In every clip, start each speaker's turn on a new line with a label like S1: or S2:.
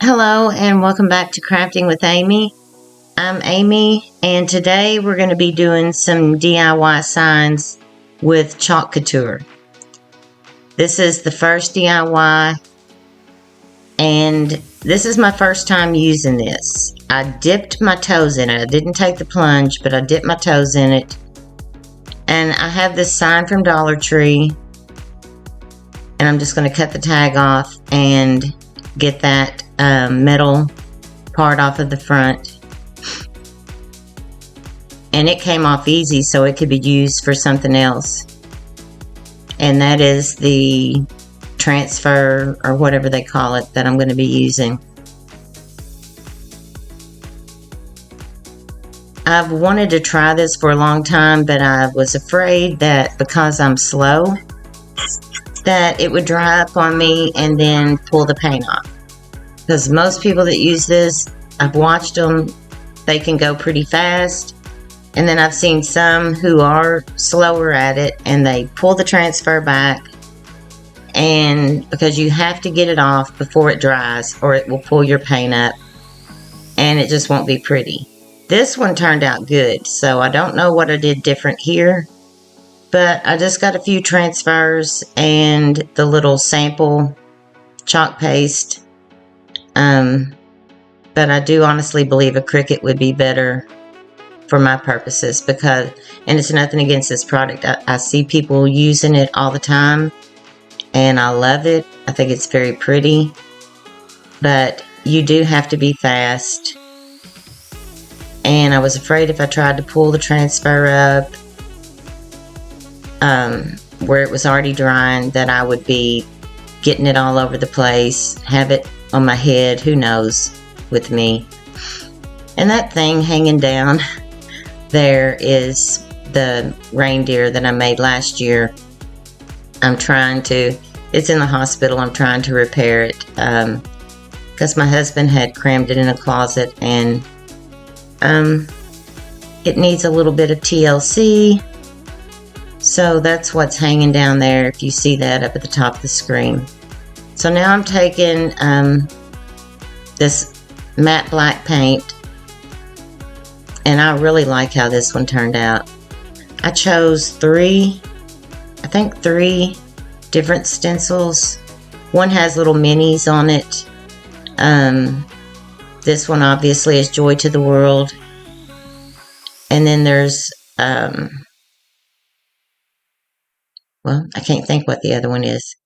S1: Hello and welcome back to Crafting with Amy. I'm Amy and today we're going to be doing some DIY signs with Chalk Couture. This is the first DIY and this is my first time using this. I dipped my toes in it. I didn't take the plunge, but I dipped my toes in it. And I have this sign from Dollar Tree and I'm just going to cut the tag off and get that metal part off of the front, and it came off easy so it could be used for something else, and that is the transfer or whatever they call it that I'm going to be using. I've wanted to try this for a long time, but I was afraid that because I'm slow that it would dry up on me and then pull the paint off. Because most people that use this, I've watched them, they can go pretty fast. And then I've seen some who are slower at it and they pull the transfer back. And because you have to get it off before it dries or it will pull your paint up. And it just won't be pretty. This one turned out good. So I don't know what I did different here. But I just got a few transfers and the little sample chalk paste. But I do honestly believe a Cricut would be better for my purposes because, and it's nothing against this product. I see people using it all the time and I love it. I think it's very pretty, but you do have to be fast. And I was afraid if I tried to pull the transfer up, where it was already drying, that I would be getting it all over the place, have it on my head, who knows, with me. And that thing hanging down there is the reindeer that I made last year. It's in the hospital, I'm trying to repair it, because my husband had crammed it in a closet, and it needs a little bit of TLC. So that's what's hanging down there, if you see that up at the top of the screen. So now I'm taking this matte black paint, and I really like how this one turned out. I chose three different stencils. One has little minis on it. This one obviously is Joy to the World. And then there's well, I can't think what the other one is.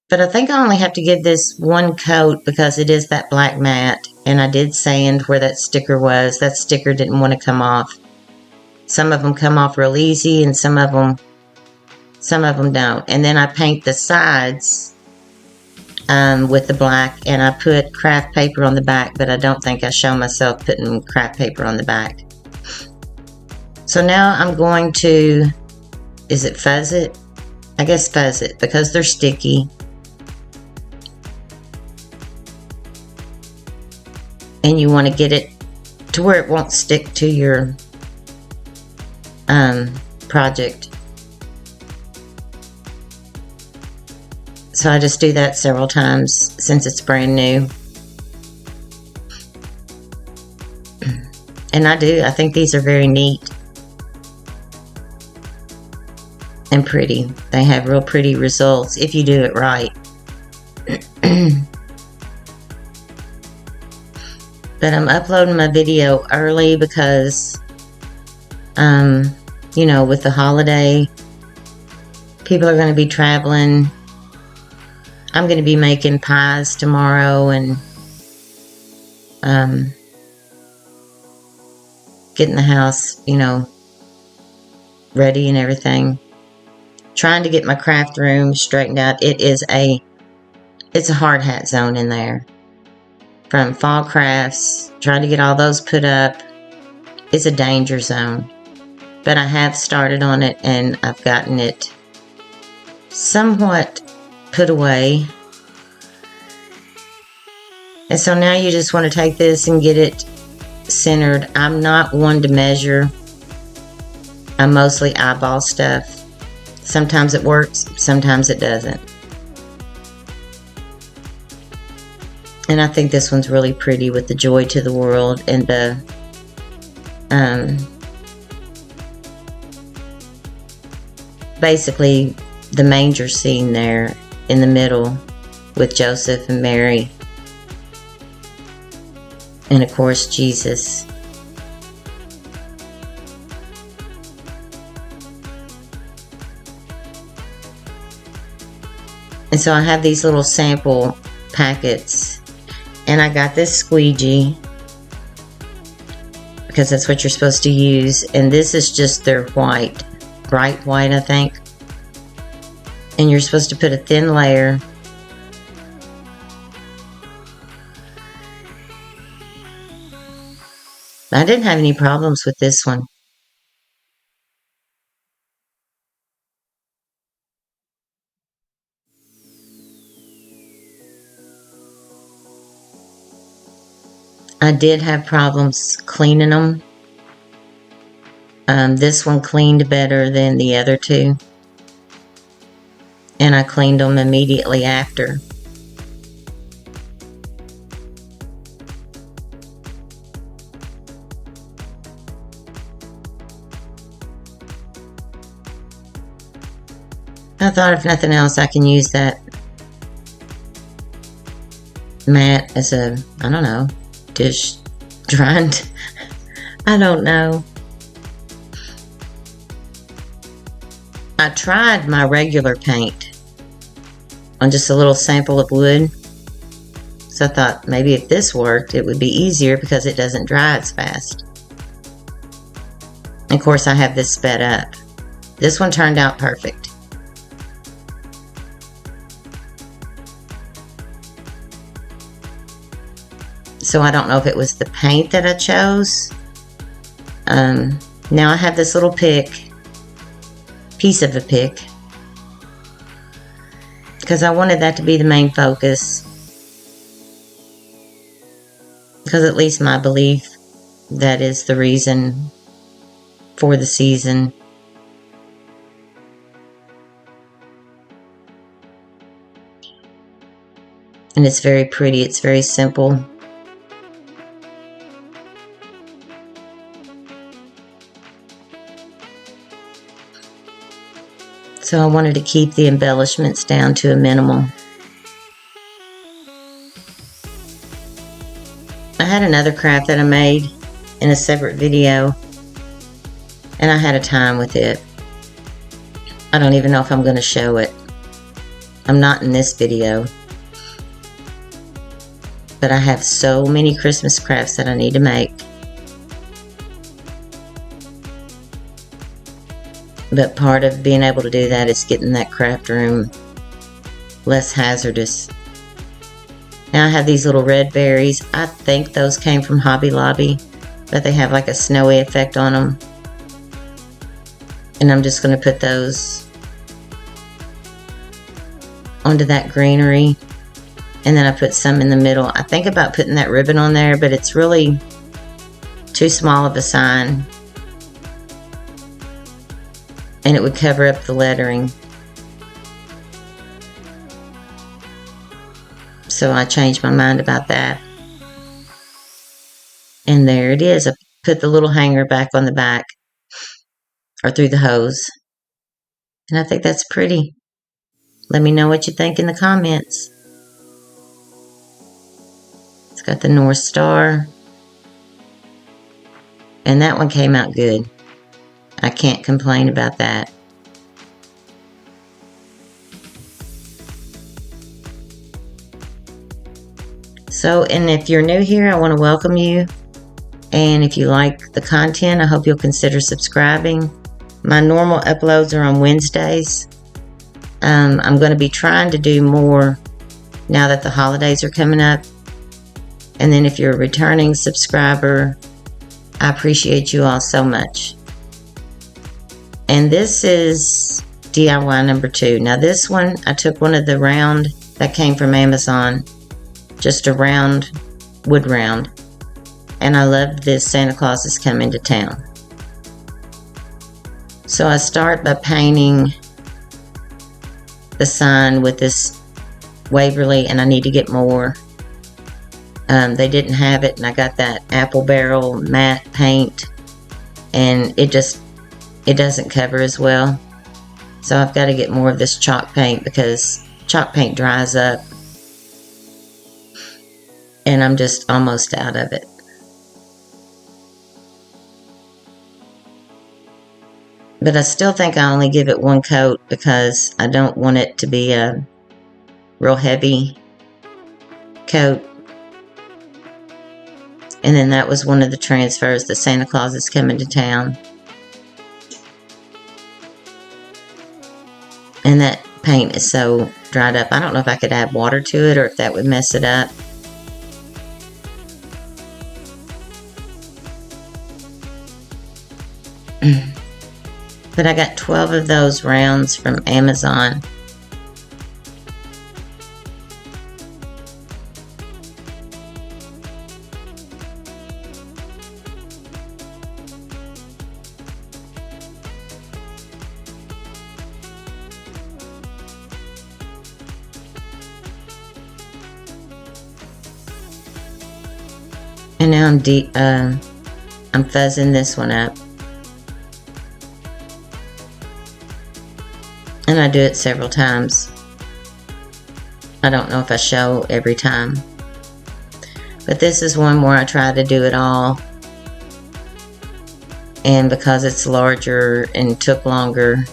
S1: But I think I only have to give this one coat because it is that black matte. And I did sand where that sticker was. That sticker didn't want to come off. Some of them come off real easy and some of them don't. And then I paint the sides with the black. And I put craft paper on the back. But I don't think I show myself putting craft paper on the back. So now I'm going to... Is it fuzz it? I guess fuzz it because they're sticky. And you want to get it to where it won't stick to your project. So I just do that several times since it's brand new. And I think these are very neat. And pretty. They have real pretty results if you do it right. But I'm uploading my video early because, you know, with the holiday, people are going to be traveling. I'm going to be making pies tomorrow and getting the house, you know, ready and everything. Trying to get my craft room straightened out. It's a hard hat zone in there. From fall crafts, trying to get all those put up. It's a danger zone. But I have started on it and I've gotten it somewhat put away. And so now you just want to take this and get it centered. I'm not one to measure. I mostly eyeball stuff. Sometimes it works, sometimes it doesn't. And I think this one's really pretty with the joy to the world and the basically the manger scene there in the middle with Joseph and Mary. And of course, Jesus. And so I have these little sample packets, and I got this squeegee because that's what you're supposed to use. And this is just their white, bright white, I think. And you're supposed to put a thin layer. I didn't have any problems with this one. I did have problems cleaning them. This one cleaned better than the other two. And I cleaned them immediately after. I thought if nothing else I can use that mat as a, I don't know, dish drying. I don't know. I tried my regular paint on just a little sample of wood. So I thought maybe if this worked, it would be easier because it doesn't dry as fast. And of course, I have this sped up. This one turned out perfect. So I don't know if it was the paint that I chose. Now I have this little piece of a pick, because I wanted that to be the main focus. Because at least my belief, that is the reason for the season. And it's very pretty, it's very simple. So I wanted to keep the embellishments down to a minimal. I had another craft that I made in a separate video, and I had a time with it. I don't even know if I'm going to show it. I'm not in this video. But I have so many Christmas crafts that I need to make. But part of being able to do that is getting that craft room less hazardous. Now I have these little red berries. I think those came from Hobby Lobby, but they have like a snowy effect on them. And I'm just going to put those onto that greenery. And then I put some in the middle. I think about putting that ribbon on there, but it's really too small of a sign. And it would cover up the lettering. So I changed my mind about that. And there it is. I put the little hanger back on the back, or through the hose. And I think that's pretty. Let me know what you think in the comments. It's got the North Star. And that one came out good. I can't complain about that. So, and if you're new here, I want to welcome you. And if you like the content, I hope you'll consider subscribing. My normal uploads are on Wednesdays. I'm going to be trying to do more now that the holidays are coming up. And then if you're a returning subscriber, I appreciate you all so much. And this is DIY number 2. Now this one, I took one of the round that came from Amazon. Just a round, wood round. And I love this Santa Claus is coming to town. So I start by painting the sign with this Waverly, and I need to get more. They didn't have it, and I got that apple barrel matte paint, and it doesn't cover as well. So I've got to get more of this chalk paint because chalk paint dries up, and I'm just almost out of it. But I still think I only give it one coat because I don't want it to be a real heavy coat. And then that was one of the transfers that Santa Claus is coming to town. And that paint is so dried up. I don't know if I could add water to it or if that would mess it up. But I got 12 of those rounds from Amazon. And now I'm fuzzing this one up. And I do it several times. I don't know if I show every time. But this is one where I try to do it all. And because it's larger and took longer,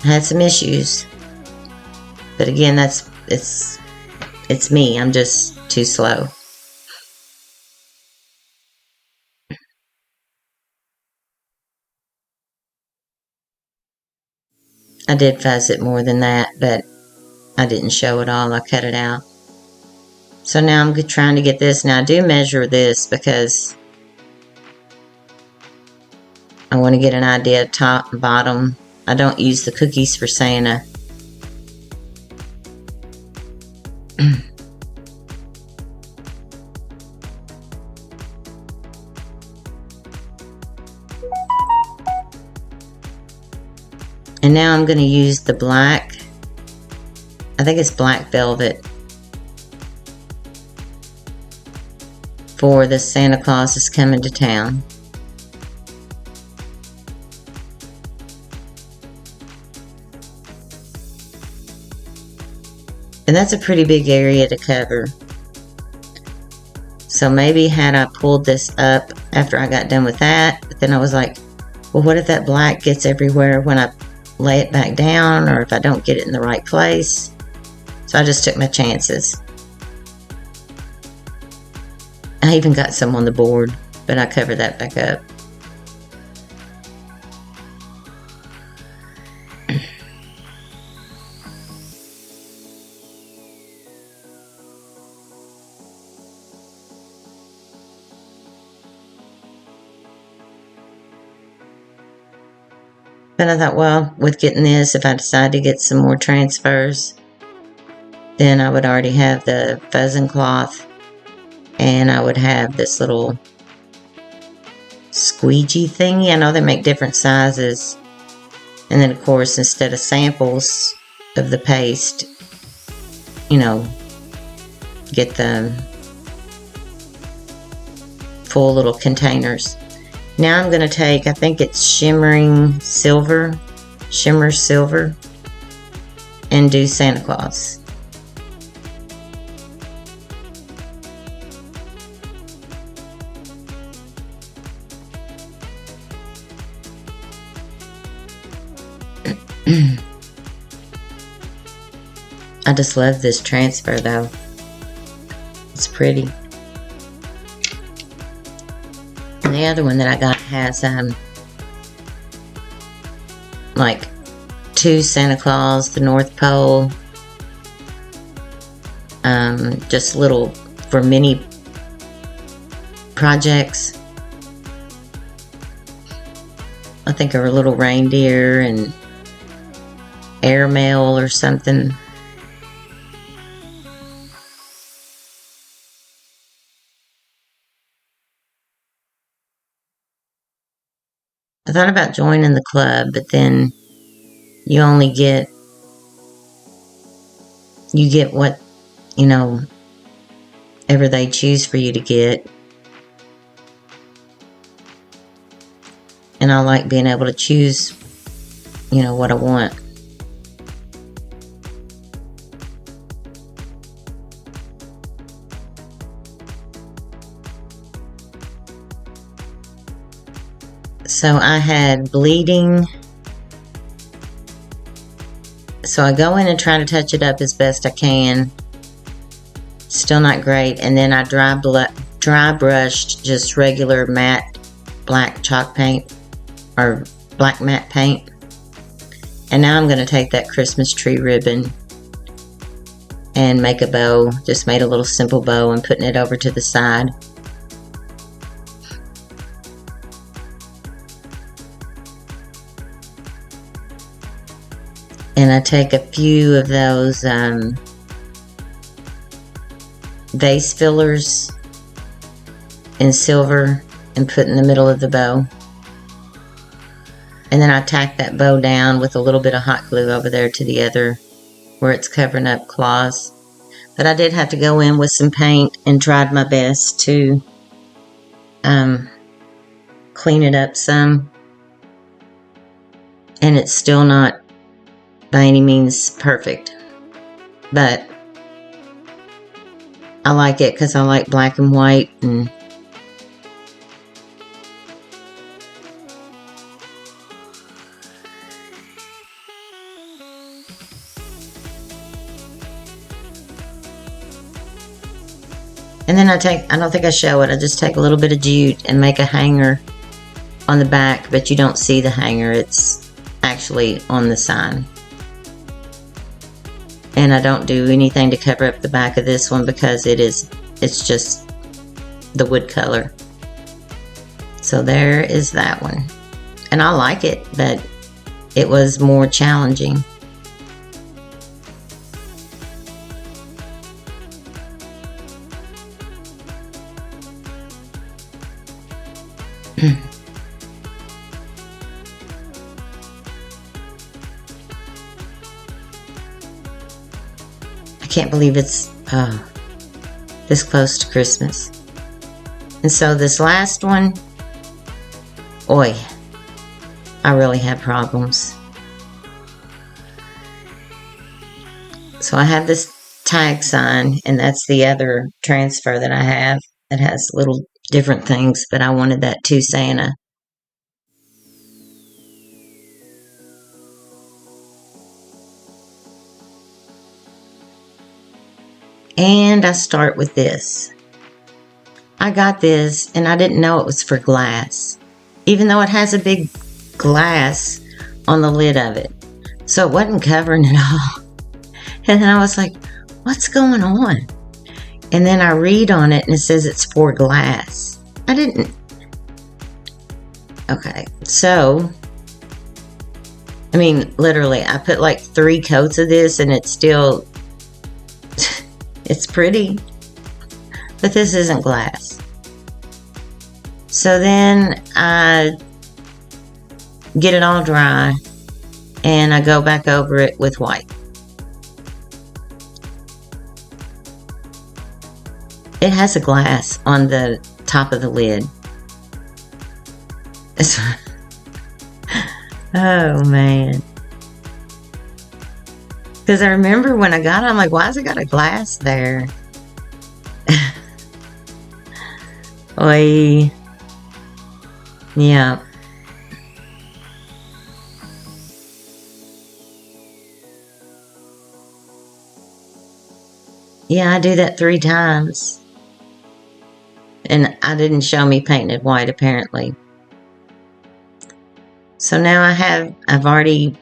S1: I had some issues. But again, it's me. I'm just too slow. I did fuzz it more than that, but I didn't show it all. I cut it out. So now I'm trying to get this. Now I do measure this because I want to get an idea of top and bottom. I don't use the cookies for Santa. And now I'm going to use the black, I think it's black velvet, for the Santa Claus is coming to town. And that's a pretty big area to cover. So maybe had I pulled this up after I got done with that, but then I was like, well, what if that black gets everywhere when I lay it back down, or if I don't get it in the right place? So I just took my chances. I even got some on the board, but I covered that back up. But I thought, well, with getting this, if I decide to get some more transfers, then I would already have the fuzzing cloth, and I would have this little squeegee thingy. I know they make different sizes. And then, of course, instead of samples of the paste, you know, get the full little containers. Now I'm going to take, I think it's shimmer silver, and do Santa Claus. I just love this transfer though. It's pretty. And the other one that I got has like 2 Santa Claus, the North Pole, just little for mini projects. I think are a little reindeer and airmail or something. I thought about joining the club, but then you only get what, you know, whatever they choose for you to get. And I like being able to choose, you know, what I want. So I had bleeding. So I go in and try to touch it up as best I can. Still not great. And then I dry brushed just regular matte black chalk paint or black matte paint. And now I'm going to take that Christmas tree ribbon and make a bow. Just made a little simple bow and putting it over to the side. And I take a few of those vase fillers in silver and put in the middle of the bow. And then I tack that bow down with a little bit of hot glue over there to the other where it's covering up claws. But I did have to go in with some paint and tried my best to clean it up some. And it's still not by any means perfect, but I like it because I like black and white. And then I don't think I show it, I just take a little bit of jute and make a hanger on the back, but you don't see the hanger, it's actually on the sign. And I don't do anything to cover up the back of this one because it's just the wood color. So there is that one. And I like it, but it was more challenging. I can't believe it's this close to Christmas. And so this last one, oi, I really had problems. So I have this tag sign, and that's the other transfer that I have that has little different things, but I wanted that to Santa. And I start with this. I got this and I didn't know it was for glass, even though it has a big glass on the lid of it. So it wasn't covering it all. And then I was like, what's going on? And then I read on it and it says it's for glass. I didn't. Okay, so, I mean, literally, I put like 3 coats of this and it's still, it's pretty, but this isn't glass. So then I get it all dry and I go back over it with white. It has a glass on the top of the lid. Oh man. Because I remember when I got it, I'm like, why has it got a glass there? Oy. Yeah. Yeah, I do that 3 times. And I didn't show me painting it white, apparently. So now I've already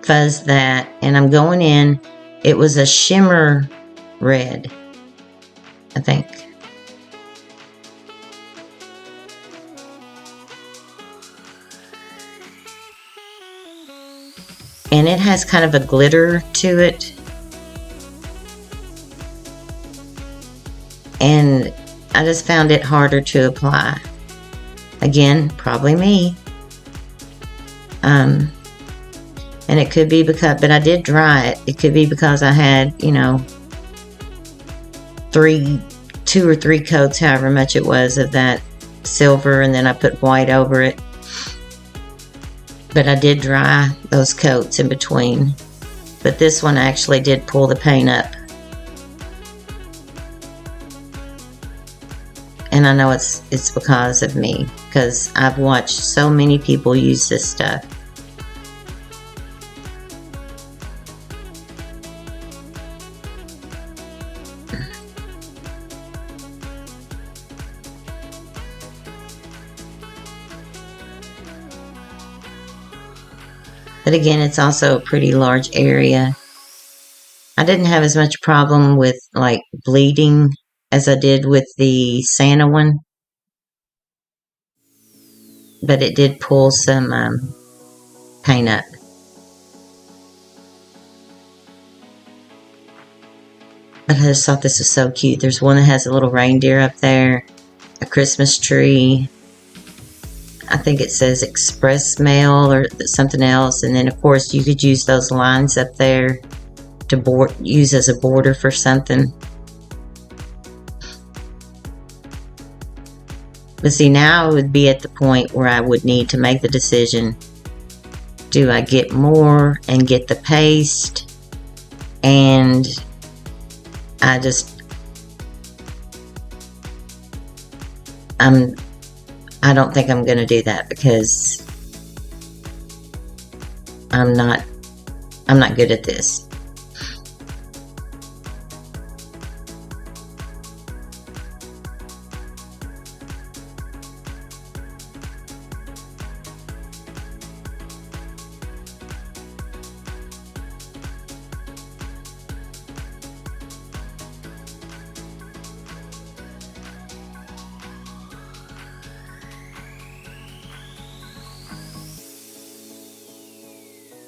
S1: fuzzed that, and I'm going in. It was a shimmer red, I think. And it has kind of a glitter to it. And I just found it harder to apply. Again, probably me. And it could be because, but I did dry it. It could be because I had, you know, 3 2 or 3 coats, however much it was, of that silver, and then I put white over it. But I did dry those coats in between. But this one I actually did pull the paint up. And I know it's because of me, because I've watched so many people use this stuff. But again, it's also a pretty large area. I didn't have as much problem with like bleeding as I did with the Santa one, but it did pull some paint up. But I just thought this was so cute. There's one that has a little reindeer up there, a Christmas tree. I think it says express mail or something else, and then of course you could use those lines up there to use as a border for something. But see, now I would be at the point where I would need to make the decision. Do I get more and get the paste? And I don't think I'm going to do that, because I'm not good at this.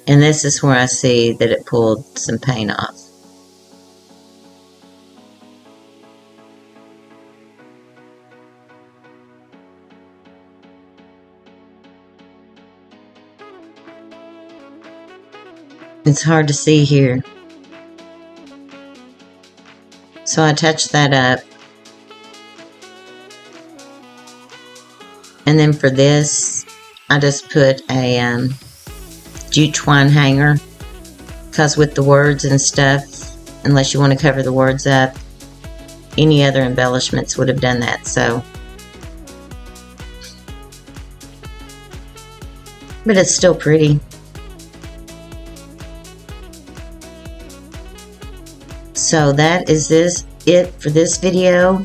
S1: And this is where I see that it pulled some paint off. It's hard to see here. So I touched that up. And then for this, I just put a jute twine hanger, because with the words and stuff, unless you want to cover the words up, any other embellishments would have done that. So, but it's still pretty. So that is it for this video,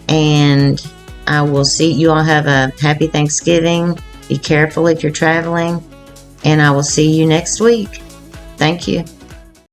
S1: and I will see you all. Have a happy Thanksgiving. Be careful if you're traveling. And I will see you next week. Thank you.